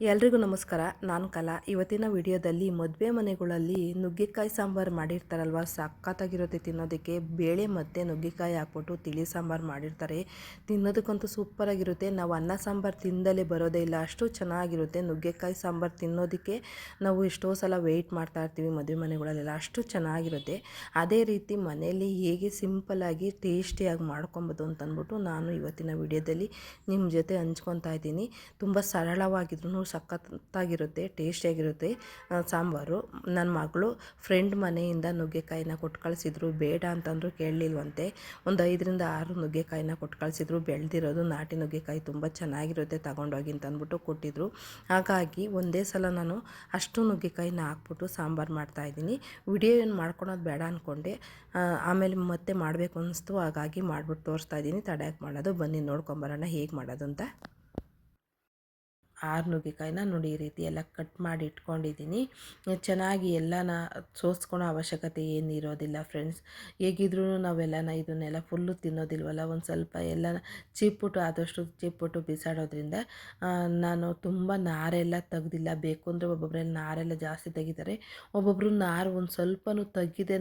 ಎಲ್ರಿಗೂ ನಮಸ್ಕಾರ. ನಾನು ಕಲಾ. ಇವತ್ತಿನ ವಿಡಿಯೋದಲ್ಲಿ ಮದುವೆ ಮನೆಗಳಲ್ಲಿ ನುಗ್ಗೆಕಾಯಿ ಸಾಂಬಾರು ಮಾಡಿರ್ತಾರಲ್ವ, ಸಖತ್ತಾಗಿರುತ್ತೆ ತಿನ್ನೋದಕ್ಕೆ. ಬೇಳೆ ಮತ್ತು ನುಗ್ಗೆಕಾಯಿ ಹಾಕ್ಬಿಟ್ಟು ತಿಳಿ ಸಾಂಬಾರು ಮಾಡಿರ್ತಾರೆ. ತಿನ್ನೋದಕ್ಕಂತೂ ಸೂಪರಾಗಿರುತ್ತೆ. ನಾವು ಅನ್ನ ಸಾಂಬಾರು ತಿಂದಲೇ ಬರೋದೇ ಇಲ್ಲ, ಅಷ್ಟು ಚೆನ್ನಾಗಿರುತ್ತೆ. ನುಗ್ಗೆಕಾಯಿ ಸಾಂಬಾರು ತಿನ್ನೋದಕ್ಕೆ ನಾವು ಎಷ್ಟೋ ಸಲ ವೆಯ್ಟ್ ಮಾಡ್ತಾ ಇರ್ತೀವಿ ಮದುವೆ ಮನೆಗಳಲ್ಲೆಲ್ಲ, ಅಷ್ಟು ಚೆನ್ನಾಗಿರುತ್ತೆ. ಅದೇ ರೀತಿ ಮನೆಯಲ್ಲಿ ಹೇಗೆ ಸಿಂಪಲ್ಲಾಗಿ ಟೇಸ್ಟಿಯಾಗಿ ಮಾಡ್ಕೊಬೋದು ಅಂತಂದ್ಬಿಟ್ಟು ನಾನು ಇವತ್ತಿನ ವಿಡಿಯೋದಲ್ಲಿ ನಿಮ್ಮ ಜೊತೆ ಹಂಚ್ಕೊತಾ ಇದ್ದೀನಿ. ತುಂಬ ಸರಳವಾಗಿದ್ರೂ ಸಖತ್ತಾಗಿರುತ್ತೆ, ಟೇಸ್ಟಿಯಾಗಿರುತ್ತೆ ಸಾಂಬಾರು. ನನ್ನ ಮಗಳು ಫ್ರೆಂಡ್ ಮನೆಯಿಂದ ನುಗ್ಗೆಕಾಯಿನ ಕೊಟ್ಟು ಕಳಿಸಿದ್ರು. ಬೇಡ ಅಂತಂದರೂ ಕೇಳಲಿಲ್ವಂತೆ. ಒಂದು 5ರಿಂದ 6 ನುಗ್ಗೆಕಾಯಿನ ಕೊಟ್ಟು ಕಳಿಸಿದ್ರು, ಬೆಳೆದಿರೋದು ನಾಟಿ ನುಗ್ಗೆಕಾಯಿ, ತುಂಬ ಚೆನ್ನಾಗಿರುತ್ತೆ, ತಗೊಂಡೋಗಿ ಅಂತಂದ್ಬಿಟ್ಟು ಕೊಟ್ಟಿದ್ರು. ಹಾಗಾಗಿ ಒಂದೇ ಸಲ ನಾನು ಅಷ್ಟು ನುಗ್ಗೆಕಾಯಿನ ಹಾಕ್ಬಿಟ್ಟು ಸಾಂಬಾರು ಮಾಡ್ತಾಯಿದ್ದೀನಿ. ವಿಡಿಯೋ ಏನು ಮಾಡ್ಕೊಳೋದು ಬೇಡ ಅಂದ್ಕೊಂಡೆ, ಆಮೇಲೆ ಮತ್ತೆ ಮಾಡಬೇಕು ಅನ್ನಿಸ್ತು, ಹಾಗಾಗಿ ಮಾಡಿಬಿಟ್ಟು ತೋರಿಸ್ತಾ ಇದ್ದೀನಿ. ತಡೆಯಾಕೆ ಮಾಡೋದು, ಬನ್ನಿ ನೋಡ್ಕೊಂಬರೋಣ ಹೇಗೆ ಮಾಡೋದು ಅಂತ. 6 ನುಗ್ಗೆಕಾಯಿನ ನೋಡಿ ಈ ರೀತಿ ಎಲ್ಲ ಕಟ್ ಮಾಡಿ ಇಟ್ಕೊಂಡಿದ್ದೀನಿ. ಚೆನ್ನಾಗಿ ಎಲ್ಲನ ಸೋಸ್ಕೊಳೋ ಅವಶ್ಯಕತೆ ಏನು ಇರೋದಿಲ್ಲ ಫ್ರೆಂಡ್ಸ್. ಹೇಗಿದ್ರೂ ನಾವೆಲ್ಲನ ಇದನ್ನೆಲ್ಲ ಫುಲ್ಲು ತಿನ್ನೋದಿಲ್ವಲ್ಲ, ಒಂದು ಸ್ವಲ್ಪ ಎಲ್ಲನ ಚಿಪ್ಪಿಟ್ಟು, ಆದಷ್ಟು ಚಿಪ್ಪಿಟ್ಟು ಬಿಸಾಡೋದ್ರಿಂದ ನಾನು ತುಂಬ ನಾರೆಲ್ಲ ತೆಗ್ದಿಲ್ಲ. ಬೇಕು ಅಂದರೆ ಒಬ್ಬೊಬ್ಬರೆಲ್ಲ ನಾರೆಲ್ಲ ಜಾಸ್ತಿ ತೆಗಿತಾರೆ, ಒಬ್ಬೊಬ್ಬರು ನಾರು ಒಂದು ಸ್ವಲ್ಪನೂ ತೆಗಿದೇ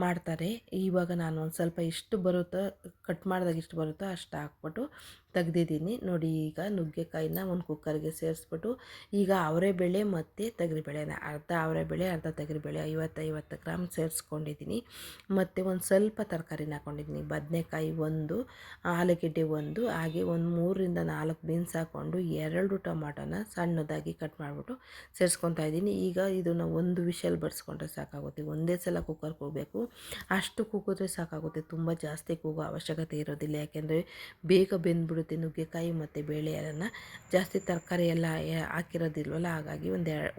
ಮಾಡ್ತಾರೆ. ಇವಾಗ ನಾನು ಒಂದು ಸ್ವಲ್ಪ ಎಷ್ಟು ಬರುತ್ತೋ, ಕಟ್ ಮಾಡಿದಾಗ ಎಷ್ಟು ಬರುತ್ತೋ ಅಷ್ಟು ಹಾಕ್ಬಿಟ್ಟು ತೆಗ್ದಿದ್ದೀನಿ. ನೋಡಿ, ಈಗ ನುಗ್ಗೆಕಾಯಿನ ಒಂದು ಕುಕ್ಕರ್ಗೆ ಸೇರಿಸ್ಬಿಟ್ಟು, ಈಗ ಅವರೆಬೇಳೆ ಮತ್ತು ತೊಗರಿಬೇಳೆನ ಅರ್ಧ ಅವರೆಬೇಳೆ ಅರ್ಧ ತೊಗರಿಬೇಳೆ 50 ಗ್ರಾಮ್ ಸೇರಿಸ್ಕೊಂಡಿದ್ದೀನಿ. ಮತ್ತು ಒಂದು ಸ್ವಲ್ಪ ತರಕಾರಿನ ಹಾಕ್ಕೊಂಡಿದ್ದೀನಿ. ಬದನೆಕಾಯಿ 1, ಆಲೂಗೆಡ್ಡೆ 1, ಹಾಗೆ ಒಂದು 3ರಿಂದ 4 ಬೀನ್ಸ್ ಹಾಕ್ಕೊಂಡು 2 ಟೊಮಾಟೋನ ಸಣ್ಣದಾಗಿ ಕಟ್ ಮಾಡಿಬಿಟ್ಟು ಸೇರಿಸ್ಕೊತಾ ಇದ್ದೀನಿ. ಈಗ ಇದನ್ನು ಒಂದು ವಿಷಲ್ ಬಡಿಸ್ಕೊಂಡ್ರೆ ಸಾಕಾಗುತ್ತೆ. ಒಂದೇ ಸಲ ಕುಕ್ಕರ್ಗೆ ಹೋಗಬೇಕು, ಅಷ್ಟು ಕೂಗಿದ್ರೆ ಸಾಕಾಗುತ್ತೆ. ತುಂಬ ಜಾಸ್ತಿ ಕೂಗೋ ಅವಶ್ಯಕತೆ ಇರೋದಿಲ್ಲ, ಯಾಕೆಂದರೆ ಬೇಗ ಬೆಂದ್ಬಿಡುತ್ತೆ ನುಗ್ಗೆಕಾಯಿ ಮತ್ತು ಬೇಳೆ ಎಲ್ಲ. ಜಾಸ್ತಿ ತರಕಾರಿ ಎಲ್ಲ ಹಾಕಿರೋದಿಲ್ವಲ್ಲ, ಹಾಗಾಗಿ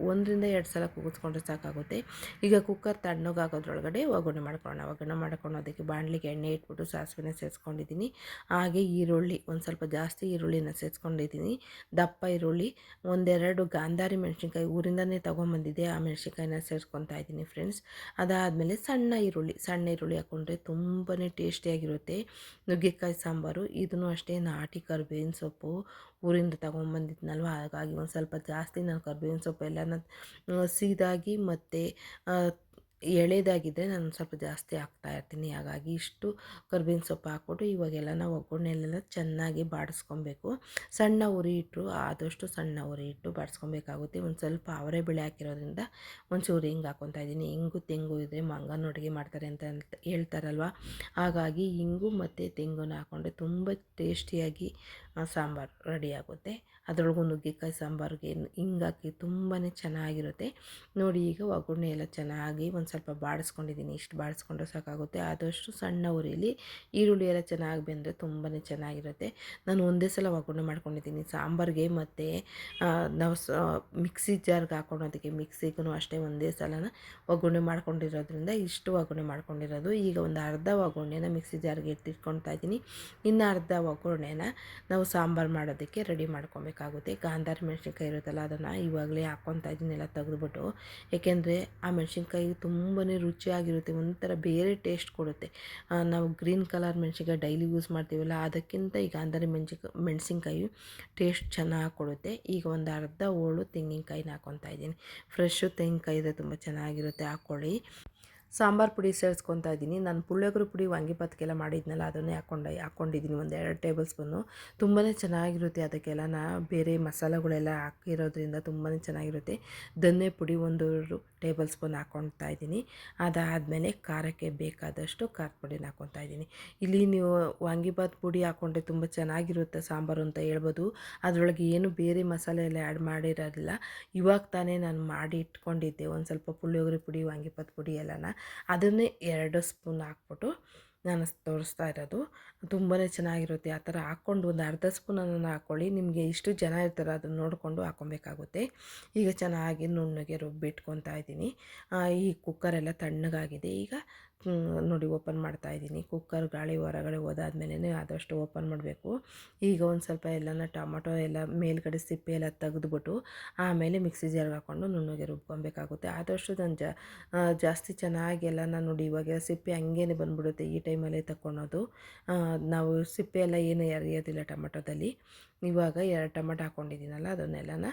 1ರಿಂದ 2 ಸಲ ಕೂಗಿಸ್ಕೊಂಡ್ರೆ ಸಾಕಾಗುತ್ತೆ. ಈಗ ಕುಕ್ಕರ್ ತಣ್ಣಗಾಗೋದ್ರೊಳಗಡೆ ಒಗ್ಗರಣೆ ಮಾಡ್ಕೊಳ್ಳೋಣ. ಒಗ್ಗರಣೆ ಮಾಡ್ಕೊಳ್ಳೋದಕ್ಕೆ ಬಾಣಲಿಗೆ ಎಣ್ಣೆ ಇಟ್ಬಿಟ್ಟು ಸಾಸಿವೆನ ಸೇರಿಸ್ಕೊಂಡಿದ್ದೀನಿ. ಹಾಗೆ ಈರುಳ್ಳಿ ಒಂದು ಸ್ವಲ್ಪ ಜಾಸ್ತಿ ಈರುಳ್ಳಿನ ಸೇರಿಸ್ಕೊಂಡಿದ್ದೀನಿ. ದಪ್ಪ ಈರುಳ್ಳಿ, 1-2 ಗಾಂಧಾರಿ ಮೆಣಸಿನ್ಕಾಯಿ ಊರಿಂದನೇ ತೊಗೊಂಬಂದಿದ್ದೆ, ಆ ಮೆಣಸಿನ್ಕಾಯಿನ ಸೇರಿಸ್ಕೊತಾ ಇದ್ದೀನಿ ಫ್ರೆಂಡ್ಸ್. ಅದಾದಮೇಲೆ ಸಣ್ಣ ಈರುಳ್ಳಿ ಹಾಕ್ಕೊಂಡ್ರೆ ತುಂಬಾ ಟೇಸ್ಟಿಯಾಗಿರುತ್ತೆ ನುಗ್ಗೆಕಾಯಿ ಸಾಂಬಾರು. ಇದನ್ನು ಅಷ್ಟೇ ನಾಟಿ ಕರಿಬೇವಿನ ಸೊಪ್ಪು ಊರಿಂದ ತೊಗೊಂಬಂದಿದ್ನಲ್ವ, ಹಾಗಾಗಿ ಒಂದು ಸ್ವಲ್ಪ ಜಾಸ್ತಿ ನಾನು ಕರಿಬೇವಿನ ಸೊಪ್ಪು ಎಲ್ಲನ ಸೀದಾಗಿ ಮತ್ತು ಎಳೆದಾಗಿದ್ದರೆ ನಾನು ಸ್ವಲ್ಪ ಜಾಸ್ತಿ ಹಾಕ್ತಾಯಿರ್ತೀನಿ. ಹಾಗಾಗಿ ಇಷ್ಟು ಕರಿಬೇವಿನ ಸೊಪ್ಪು ಹಾಕ್ಬಿಟ್ಟು ಇವಾಗೆಲ್ಲ ನಾವು ಒಗ್ಗರಣೆಯಲ್ಲೆಲ್ಲ ಚೆನ್ನಾಗಿ ಬಾಡಿಸ್ಕೊಬೇಕು. ಸಣ್ಣ ಉರಿ ಇಟ್ಟು, ಆದಷ್ಟು ಸಣ್ಣ ಉರಿ ಇಟ್ಟು ಬಾಡಿಸ್ಕೊಬೇಕಾಗುತ್ತೆ. ಒಂದು ಸ್ವಲ್ಪ ಅವರೆಬೇಳೆ ಹಾಕಿರೋದ್ರಿಂದ ಒಂಚೂರು ಹಿಂಗೆ ಹಾಕ್ಕೊತಾ ಇದ್ದೀನಿ. ಇಂಗು ತೆಂಗು ಇದ್ದರೆ ಮಂಗನ ಅಡುಗೆ ಮಾಡ್ತಾರೆ ಅಂತ ಹೇಳ್ತಾರಲ್ವ, ಹಾಗಾಗಿ ಇಂಗು ಮತ್ತು ತೆಂಗುನ ಹಾಕ್ಕೊಂಡ್ರೆ ತುಂಬ ಟೇಸ್ಟಿಯಾಗಿ ಸಾಂಬಾರು ರೆಡಿಯಾಗುತ್ತೆ. ಅದರೊಳಗೂ ನುಗ್ಗೆಕಾಯಿ ಸಾಂಬಾರಿಗೆ ಹಿಂಗಾಕಿ ತುಂಬಾ ಚೆನ್ನಾಗಿರುತ್ತೆ. ನೋಡಿ, ಈಗ ಒಗ್ಗರಣೆ ಎಲ್ಲ ಚೆನ್ನಾಗಿ ಒಂದು ಸ್ವಲ್ಪ ಬಾಡಿಸ್ಕೊಂಡಿದ್ದೀನಿ. ಇಷ್ಟು ಬಾಡಿಸ್ಕೊಂಡ್ರೆ ಸಾಕಾಗುತ್ತೆ. ಆದಷ್ಟು ಸಣ್ಣ ಉರಿಯಲ್ಲಿ ಈರುಳ್ಳಿ ಎಲ್ಲ ಚೆನ್ನಾಗಿ ಬೆಂದರೆ ತುಂಬಾ ಚೆನ್ನಾಗಿರುತ್ತೆ. ನಾನು ಒಂದೇ ಸಲ ಒಗ್ಗರಣೆ ಮಾಡ್ಕೊಂಡಿದ್ದೀನಿ ಸಾಂಬಾರಿಗೆ, ಮತ್ತು ನಾವು ಮಿಕ್ಸಿ ಜಾರ್ಗೆ ಹಾಕ್ಕೊಳೋದಕ್ಕೆ ಮಿಕ್ಸಿಗೂ ಅಷ್ಟೇ ಒಂದೇ ಸಲನ ಒಗ್ಗರಣೆ ಮಾಡ್ಕೊಂಡಿರೋದ್ರಿಂದ ಇಷ್ಟು ಒಗ್ಗರಣೆ ಮಾಡ್ಕೊಂಡಿರೋದು. ಈಗ ಒಂದು ಅರ್ಧ ಒಗ್ಗರಣೆನ ಮಿಕ್ಸಿ ಜಾರ್ಗೆ ಎತ್ತಿಟ್ಕೊಳ್ತಾ ಇದ್ದೀನಿ. ಇನ್ನು ಅರ್ಧ ಒಗ್ಗರಣೆನ ನಾವು ಸಾಂಬಾರು ಮಾಡೋದಕ್ಕೆ ರೆಡಿ ಮಾಡ್ಕೊಬೇಕಾಗುತ್ತೆ. ಗಾಂಧಾರಿ ಮೆಣಸಿನ್ಕಾಯಿ ಇರುತ್ತಲ್ಲ, ಅದನ್ನು ಇವಾಗಲೇ ಹಾಕ್ಕೊತಾ ಇದ್ದೀನಿ ಎಲ್ಲ ತೆಗೆದುಬಿಟ್ಟು. ಏಕೆಂದರೆ ಆ ಮೆಣಸಿನ್ಕಾಯಿ ತುಂಬಾ ರುಚಿಯಾಗಿರುತ್ತೆ, ಒಂಥರ ಬೇರೆ ಟೇಸ್ಟ್ ಕೊಡುತ್ತೆ. ನಾವು ಗ್ರೀನ್ ಕಲರ್ ಮೆಣಸಿನ್ಕಾಯಿ ಡೈಲಿ ಯೂಸ್ ಮಾಡ್ತೀವಲ್ಲ, ಅದಕ್ಕಿಂತ ಈ ಗಾಂಧಾರಿ ಮೆಣಸಿನ್ಕಾಯಿ ಟೇಸ್ಟ್ ಚೆನ್ನಾಗಿ ಕೊಡುತ್ತೆ. ಈಗ ಒಂದು ಅರ್ಧ ಹೋಳು ತೆಂಗಿನಕಾಯಿನ ಹಾಕ್ಕೊತಾ ಇದ್ದೀನಿ. ಫ್ರೆಶ್ಶು ತೆಂಗಿನಕಾಯಿ ಇದ್ದರೆ ತುಂಬ ಚೆನ್ನಾಗಿರುತ್ತೆ, ಹಾಕ್ಕೊಳ್ಳಿ. ಸಾಂಬಾರು ಪುಡಿ ಸೇರಿಸ್ಕೊತಾ ಇದ್ದೀನಿ. ನಾನು ಪುಳಿಯೋಗರೆ ಪುಡಿ ವಾಂಗಿಬಾತ್ಗೆಲ್ಲ ಮಾಡಿದ್ನಲ್ಲ, ಅದನ್ನೇ ಹಾಕ್ಕೊಂಡಿದ್ದೀನಿ ಒಂದು 2 ಟೇಬಲ್ ಸ್ಪೂನು. ತುಂಬಾ ಚೆನ್ನಾಗಿರುತ್ತೆ. ಅದಕ್ಕೆಲ್ಲ ಬೇರೆ ಮಸಾಲೆಗಳೆಲ್ಲ ಹಾಕಿರೋದ್ರಿಂದ ತುಂಬಾ ಚೆನ್ನಾಗಿರುತ್ತೆ. ಧನ್ಯ ಪುಡಿ 1 ಟೇಬಲ್ ಸ್ಪೂನ್ ಹಾಕ್ಕೊತಾ ಇದ್ದೀನಿ. ಅದಾದಮೇಲೆ ಖಾರಕ್ಕೆ ಬೇಕಾದಷ್ಟು ಖಾರದ ಪುಡಿನ ಹಾಕ್ಕೊತಾ ಇದ್ದೀನಿ. ಇಲ್ಲಿ ನೀವು ವಾಂಗಿಬಾತ್ ಪುಡಿ ಹಾಕ್ಕೊಂಡ್ರೆ ತುಂಬ ಚೆನ್ನಾಗಿರುತ್ತೆ ಸಾಂಬಾರು ಅಂತ ಹೇಳ್ಬೋದು. ಅದರೊಳಗೆ ಏನು ಬೇರೆ ಮಸಾಲೆ ಎಲ್ಲ ಆ್ಯಡ್ ಮಾಡಿರೋದಿಲ್ಲ. ಇವಾಗ ತಾನೇ ನಾನು ಮಾಡಿ ಇಟ್ಕೊಂಡಿದ್ದೆ ಒಂದು ಸ್ವಲ್ಪ ಪುಳಿಯೋಗರೆ ಪುಡಿ ವಾಂಗಿಬಾತ್ ಪುಡಿ ಎಲ್ಲನ, ಅದನ್ನೇ 2 ಸ್ಪೂನ್ ಹಾಕ್ಬಿಟ್ಟು ನಾನು ತೋರಿಸ್ತಾ ಇರೋದು. ತುಂಬಾ ಚೆನ್ನಾಗಿರುತ್ತೆ. ಆ ಥರ ಹಾಕ್ಕೊಂಡು ಒಂದು ಅರ್ಧ ಸ್ಪೂನನ್ನು ಹಾಕ್ಕೊಳ್ಳಿ. ನಿಮಗೆ ಇಷ್ಟು ಜನ ಇರ್ತಾರೆ ಅದನ್ನು ನೋಡಿಕೊಂಡು ಹಾಕ್ಕೊಬೇಕಾಗುತ್ತೆ. ಈಗ ಚೆನ್ನಾಗಿ ನುಣ್ಣಗೆ ರುಬ್ಬಿಟ್ಕೊತಾ ಇದ್ದೀನಿ. ಈ ಕುಕ್ಕರೆಲ್ಲ ತಣ್ಣಗಾಗಿದೆ. ಈಗ ನೋಡಿ ಓಪನ್ ಮಾಡ್ತಾ ಇದ್ದೀನಿ. ಕುಕ್ಕರ್ ಗಾಳಿ ಹೊರಗಡೆ ಹೋದಾದ್ಮೇಲೆ ಆದಷ್ಟು ಓಪನ್ ಮಾಡಬೇಕು. ಈಗ ಒಂದು ಸ್ವಲ್ಪ ಎಲ್ಲನ ಟೊಮಟೊ ಎಲ್ಲ ಮೇಲ್ಗಡೆ ಸಿಪ್ಪೆ ಎಲ್ಲ ತೆಗೆದುಬಿಟ್ಟು ಆಮೇಲೆ ಮಿಕ್ಸಿ ಜಾರ್ಗೆ ಹಾಕ್ಕೊಂಡು ನುಣ್ಣಗೆ ರುಬ್ಕೊಬೇಕಾಗುತ್ತೆ. ಆದಷ್ಟು ನಾನು ಜಾಸ್ತಿ ಚೆನ್ನಾಗಿ ಎಲ್ಲ ನೋಡಿ, ಇವಾಗ ಸಿಪ್ಪೆ ಹಂಗೇ ಬಂದುಬಿಡುತ್ತೆ. ಈ ಟೈಮಲ್ಲೇ ತಗೊಳೋದು. ನಾವು ಸಿಪ್ಪೆ ಎಲ್ಲ ಏನು ಎರಿಯೋದಿಲ್ಲ ಟೊಮಟೊದಲ್ಲಿ. ಇವಾಗ 2 ಟೊಮಟೊ ಹಾಕ್ಕೊಂಡಿದ್ದೀನಲ್ಲ, ಅದನ್ನೆಲ್ಲನ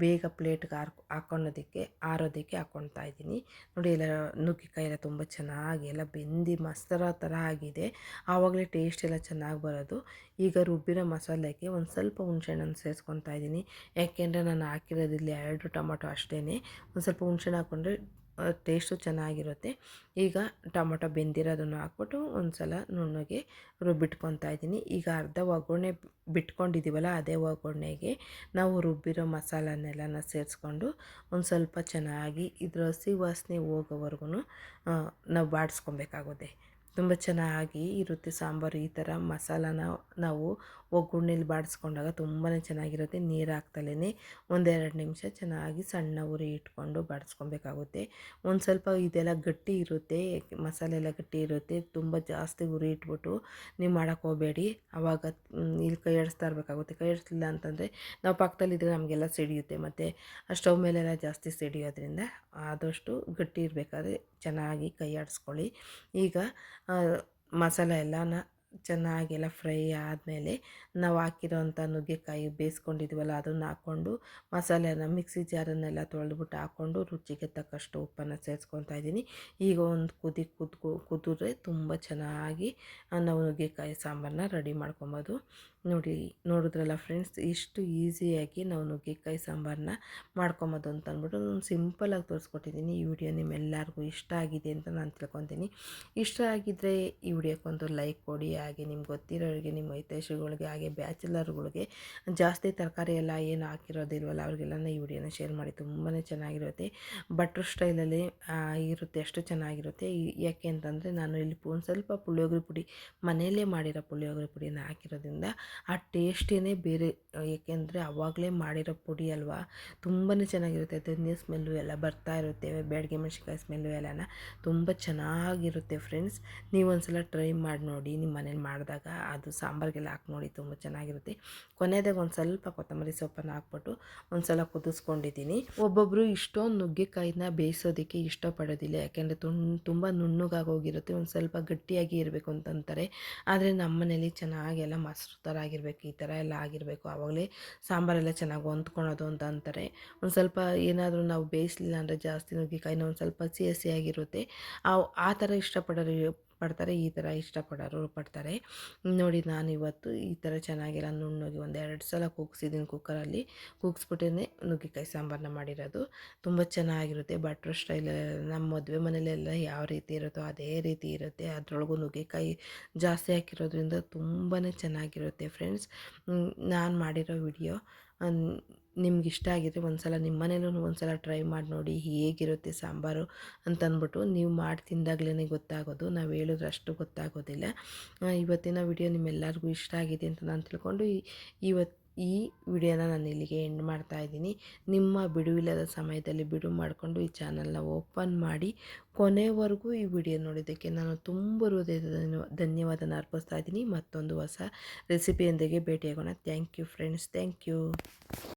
ಬೇಗ ಪ್ಲೇಟ್ಗೆ ಹಾಕ್ಕೊಳ್ಳೋದಕ್ಕೆ ಆರೋದಕ್ಕೆ ಹಾಕ್ಕೊಳ್ತಾ ಇದ್ದೀನಿ. ನೋಡಿ ಎಲ್ಲ ನುಗ್ಗೆಕಾಯಿ ಎಲ್ಲ ತುಂಬ ಚೆನ್ನಾಗಿ ಎಲ್ಲ ಬೆಂದು ಮಸಾಲ ಥರ ಆಗಿದೆ. ಆವಾಗಲೇ ಟೇಸ್ಟ್ ಎಲ್ಲ ಚೆನ್ನಾಗಿ ಬರೋದು. ಈಗ ರುಬ್ಬಿರೋ ಮಸಾಲೆಗೆ ಒಂದು ಸ್ವಲ್ಪ ಹುಣಸೆಹಣ್ಣನ್ನು ಸೇರಿಸ್ಕೊತಾ ಇದ್ದೀನಿ. ಯಾಕೆಂದರೆ ನಾನು ಹಾಕಿರೋದಿಲ್ಲ 2 ಟೊಮೊಟೊ ಅಷ್ಟೇ. ಒಂದು ಸ್ವಲ್ಪ ಹುಣಸೆಹಣ್ಣು ಹಾಕ್ಕೊಂಡ್ರೆ ಟೇಸ್ಟು ಚೆನ್ನಾಗಿರುತ್ತೆ. ಈಗ ಟೊಮೊಟೊ ಬೆಂದಿರೋದನ್ನು ಹಾಕ್ಬಿಟ್ಟು ಒಂದು ಸಲ ನುಣ್ಣಗೆ ರುಬ್ಬಿಟ್ಕೊತಾ ಇದ್ದೀನಿ. ಈಗ ಅರ್ಧ ಒಗ್ಗರಣೆ ಬಿಟ್ಕೊಂಡಿದ್ದೀವಲ್ಲ, ಅದೇ ಒಗ್ಗರಣೆಗೆ ನಾವು ರುಬ್ಬಿರೋ ಮಸಾಲನ್ನೆಲ್ಲನ ಸೇರಿಸ್ಕೊಂಡು ಒಂದು ಸ್ವಲ್ಪ ಚೆನ್ನಾಗಿ ಇದ್ರ ಹಸಿ ವಾಸನೆ ಹೋಗೋವರೆಗೂ ನಾವು ಬಾಡಿಸ್ಕೊಬೇಕಾಗುತ್ತೆ. ತುಂಬ ಚೆನ್ನಾಗಿ ಇರುತ್ತೆ ಸಾಂಬಾರು. ಈ ಥರ ಮಸಾಲಾನ ನಾವು ಒಗ್ಗರಣೆಲಿ ಬಾಡಿಸ್ಕೊಂಡಾಗ ತುಂಬಾ ಚೆನ್ನಾಗಿರುತ್ತೆ. ನೀರು ಹಾಕ್ದಲೇ 1-2 ನಿಮಿಷ ಚೆನ್ನಾಗಿ ಸಣ್ಣ ಉರಿ ಇಟ್ಕೊಂಡು ಬಾಡಿಸ್ಕೊಬೇಕಾಗುತ್ತೆ. ಒಂದು ಸ್ವಲ್ಪ ಇದೆಲ್ಲ ಗಟ್ಟಿ ಇರುತ್ತೆ, ಮಸಾಲೆ ಎಲ್ಲ ಗಟ್ಟಿ ಇರುತ್ತೆ. ತುಂಬ ಜಾಸ್ತಿ ಉರಿ ಇಟ್ಬಿಟ್ಟು ನೀವು ಮಾಡೋಕ್ಕೆ ಹೋಗಬೇಡಿ. ಆವಾಗ ಇಲ್ಲಿ ಕೈ ಆಡಿಸ್ತಾ ಇರಬೇಕಾಗುತ್ತೆ. ಕೈ ಆಡಿಸ್ಲಿಲ್ಲ ಅಂತಂದರೆ ನಾವು ಪಕ್ಕದಲ್ಲಿದ್ದರೆ ನಮಗೆಲ್ಲ ಸಿಡಿಯುತ್ತೆ. ಮತ್ತು ಸ್ಟವ್ ಮೇಲೆಲ್ಲ ಜಾಸ್ತಿ ಸಿಡಿಯೋದ್ರಿಂದ ಆದಷ್ಟು ಗಟ್ಟಿ ಇರಬೇಕಾದ್ರೆ ಚೆನ್ನಾಗಿ ಕೈ ಆಡಿಸ್ಕೊಳ್ಳಿ. ಈಗ ಮಸಾಲೆ ಎಲ್ಲನ ಚೆನ್ನಾಗೆಲ್ಲ ಫ್ರೈ ಆದಮೇಲೆ ನಾವು ಹಾಕಿರೋಂಥ ನುಗ್ಗೆಕಾಯಿ ಬೇಯಿಸ್ಕೊಂಡಿದ್ವಲ್ಲ ಅದನ್ನು ಹಾಕ್ಕೊಂಡು ಮಸಾಲೆನ ಮಿಕ್ಸಿ ಜಾರನ್ನೆಲ್ಲ ತೊಳೆದ್ಬಿಟ್ಟು ಹಾಕ್ಕೊಂಡು ರುಚಿಗೆ ತಕ್ಕಷ್ಟು ಉಪ್ಪನ್ನು ಸೇರಿಸ್ಕೊತಾ ಇದ್ದೀನಿ. ಈಗ ಒಂದು ಕುದಿದ್ರೆ ತುಂಬ ಚೆನ್ನಾಗಿ ನಾವು ನುಗ್ಗೆಕಾಯಿ ಸಾಂಬಾರನ್ನ ರೆಡಿ ಮಾಡ್ಕೊಬೋದು. ನೋಡಿದ್ರಲ್ಲ ಫ್ರೆಂಡ್ಸ್, ಇಷ್ಟು ಈಸಿಯಾಗಿ ನಾವು ನುಗ್ಗೆಕಾಯಿ ಸಾಂಬಾರನ್ನ ಮಾಡ್ಕೊಬೋದು ಅಂತ ಅಂದ್ಬಿಟ್ಟು ನಾನು ಸಿಂಪಲಾಗಿ ತೋರಿಸ್ಕೊಟ್ಟಿದ್ದೀನಿ. ಈ ವಿಡಿಯೋ ನಿಮ್ಮೆಲ್ಲರಿಗೂ ಇಷ್ಟ ಆಗಿದೆ ಅಂತ ನಾನು ತಿಳ್ಕೊತೀನಿ. ಇಷ್ಟ ಆಗಿದ್ದರೆ ಈ ವಿಡಿಯೋಕ್ಕೊಂದು ಲೈಕ್ ಕೊಡಿ. ಹಾಗೆ ನಿಮ್ಗೆ ಗೊತ್ತಿರೋರಿಗೆ, ನಿಮ್ಮ ಹಿತೈಷಿಗಳಿಗೆ, ಹಾಗೆ ಬ್ಯಾಚುಲರ್ಗಳಿಗೆ ಜಾಸ್ತಿ ತರಕಾರಿ ಎಲ್ಲ ಏನು ಹಾಕಿರೋದಿಲ್ವಲ್ಲ ಅವ್ರಿಗೆಲ್ಲ ಈ ವಿಡಿಯೋನ ಶೇರ್ ಮಾಡಿ. ತುಂಬಾ ಚೆನ್ನಾಗಿರುತ್ತೆ. ಬಟ್ರ್ ಸ್ಟೈಲಲ್ಲಿ ಇರುತ್ತೆ, ಅಷ್ಟು ಚೆನ್ನಾಗಿರುತ್ತೆ. ಯಾಕೆ ಅಂತಂದರೆ ನಾನು ಇಲ್ಲಿ ಒಂದು ಸ್ವಲ್ಪ ಪುಳಿಯೋಗರೆ ಪುಡಿ, ಮನೆಯಲ್ಲೇ ಮಾಡಿರೋ ಪುಳಿಯೋಗರೆ ಪುಡಿನ ಹಾಕಿರೋದ್ರಿಂದ ಆ ಟೇಸ್ಟೇ ಬೇರೆ. ಏಕೆಂದರೆ ಆವಾಗಲೇ ಮಾಡಿರೋ ಪುಡಿ ಅಲ್ವಾ, ತುಂಬಾ ಚೆನ್ನಾಗಿರುತ್ತೆ. ಧನಿಯಾ ಸ್ಮೆಲ್ಲು ಎಲ್ಲ ಬರ್ತಾ ಇರುತ್ತೆ, ಬ್ಯಾಡಗಿ ಮೆಣಸಿನ್ಕಾಯಿ ಸ್ಮೆಲ್ಲು ಎಲ್ಲನ ತುಂಬ ಚೆನ್ನಾಗಿರುತ್ತೆ ಫ್ರೆಂಡ್ಸ್. ನೀವು ಒಂದ್ಸಲ ಟ್ರೈ ಮಾಡಿ ನೋಡಿ ನಿಮ್ಮ ಮನೇಲಿ ಮಾಡಿದಾಗ. ಅದು ಸಾಂಬಾರಿಗೆಲ್ಲ ಹಾಕಿ ನೋಡಿ, ತುಂಬ ಚೆನ್ನಾಗಿರುತ್ತೆ. ಕೊನೆಯದಾಗಿ ಒಂದು ಸ್ವಲ್ಪ ಕೊತ್ತಂಬರಿ ಸೊಪ್ಪನ್ನು ಹಾಕ್ಬಿಟ್ಟು ಒಂದು ಸಲ ಕುದಿಸ್ಕೊಂಡಿದ್ದೀನಿ. ಒಬ್ಬೊಬ್ಬರು ಇಷ್ಟೊಂದು ನುಗ್ಗೆಕಾಯಿನ ಬೇಯಿಸೋದಕ್ಕೆ ಇಷ್ಟಪಡೋದಿಲ್ಲ, ಯಾಕೆಂದರೆ ತುಂಬ ನುಣ್ಣಗಾಗೋಗಿರುತ್ತೆ, ಒಂದು ಸ್ವಲ್ಪ ಗಟ್ಟಿಯಾಗಿ ಇರಬೇಕು ಅಂತಂತಾರೆ. ಆದರೆ ನಮ್ಮ ಮನೇಲಿ ಚೆನ್ನಾಗೆಲ್ಲ ಮೊಸರು ಥರ ಆಗಿರಬೇಕು, ಈ ಥರ ಎಲ್ಲ ಆಗಿರಬೇಕು, ಆವಾಗಲೇ ಸಾಂಬಾರೆಲ್ಲ ಚೆನ್ನಾಗಿ ಹೊಂದ್ಕೊಳೋದು ಅಂತ ಅಂತಾರೆ. ಒಂದು ಸ್ವಲ್ಪ ಏನಾದರೂ ನಾವು ಬೇಯಿಸಲಿಲ್ಲ ಅಂದರೆ ಜಾಸ್ತಿ ನುಗ್ಗೆಕಾಯಿನ ಒಂದು ಸ್ವಲ್ಪ ಹಸಿ ಹಸಿಯಾಗಿರುತ್ತೆ, ಆ ಥರ ಪಡ್ತಾರೆ, ಈ ಥರ ಪಡ್ತಾರೆ. ನೋಡಿ, ನಾನಿವತ್ತು ಈ ಥರ ಚೆನ್ನಾಗೆಲ್ಲ ನುಣ್ಣಗೆ 1-2 ಸಲ ಕೂಗಿಸಿದ್ದೀನಿ ಕುಕ್ಕರಲ್ಲಿ. ಕೂಗಿಸ್ಬಿಟ್ಟೇ ನುಗ್ಗೆಕಾಯಿ ಸಾಂಬಾರನ್ನ ಮಾಡಿರೋದು. ತುಂಬ ಚೆನ್ನಾಗಿರುತ್ತೆ. ಭಟ್ರು ಸ್ಟೈಲಲ್ಲಿ ನಮ್ಮ ಮದುವೆ ಮನೇಲೆಲ್ಲ ಯಾವ ರೀತಿ ಇರುತ್ತೋ ಅದೇ ರೀತಿ ಇರುತ್ತೆ. ಅದರೊಳಗೂ ನುಗ್ಗೆಕಾಯಿ ಜಾಸ್ತಿ ಹಾಕಿರೋದ್ರಿಂದ ತುಂಬಾ ಚೆನ್ನಾಗಿರುತ್ತೆ ಫ್ರೆಂಡ್ಸ್. ನಾನು ಮಾಡಿರೋ ವಿಡಿಯೋ ನಿಮ್ಗೆ ಇಷ್ಟ ಆಗಿದ್ರೆ ಒಂದು ಸಲ ನಿಮ್ಮ ಮನೇಲೂ ಒಂದು ಸಲ ಟ್ರೈ ಮಾಡಿ ನೋಡಿ ಹೇಗಿರುತ್ತೆ ಸಾಂಬಾರು ಅಂತಂದ್ಬಿಟ್ಟು. ನೀವು ಮಾಡಿ ತಿಂದಾಗಲೇ ಗೊತ್ತಾಗೋದು, ನಾವು ಹೇಳಿದ್ರೆ ಅಷ್ಟು ಗೊತ್ತಾಗೋದಿಲ್ಲ. ಇವತ್ತಿನ ವಿಡಿಯೋ ನಿಮ್ಮೆಲ್ಲರಿಗೂ ಇಷ್ಟ ಆಗಿದೆ ಅಂತ ನಾನು ತಿಳ್ಕೊಂಡು ಈ ವಿಡಿಯೋನ ನಾನು ಇಲ್ಲಿಗೆ ಎಂಡ್ ಮಾಡ್ತಾಯಿದ್ದೀನಿ. ನಿಮ್ಮ ಬಿಡುವಿಲ್ಲದ ಸಮಯದಲ್ಲಿ ಬಿಡು ಮಾಡಿಕೊಂಡು ಈ ಚಾನಲ್ನ ಓಪನ್ ಮಾಡಿ ಕೊನೆವರೆಗೂ ಈ ವಿಡಿಯೋ ನೋಡಿದ್ದಕ್ಕೆ ನಾನು ತುಂಬ ಹೃದಯದ ಧನ್ಯವಾದನ ಅರ್ಪಿಸ್ತಾ ಇದ್ದೀನಿ. ಮತ್ತೊಂದು ಹೊಸ ರೆಸಿಪಿಯೊಂದಿಗೆ ಭೇಟಿಯಾಗೋಣ. Thank you friends, thank you.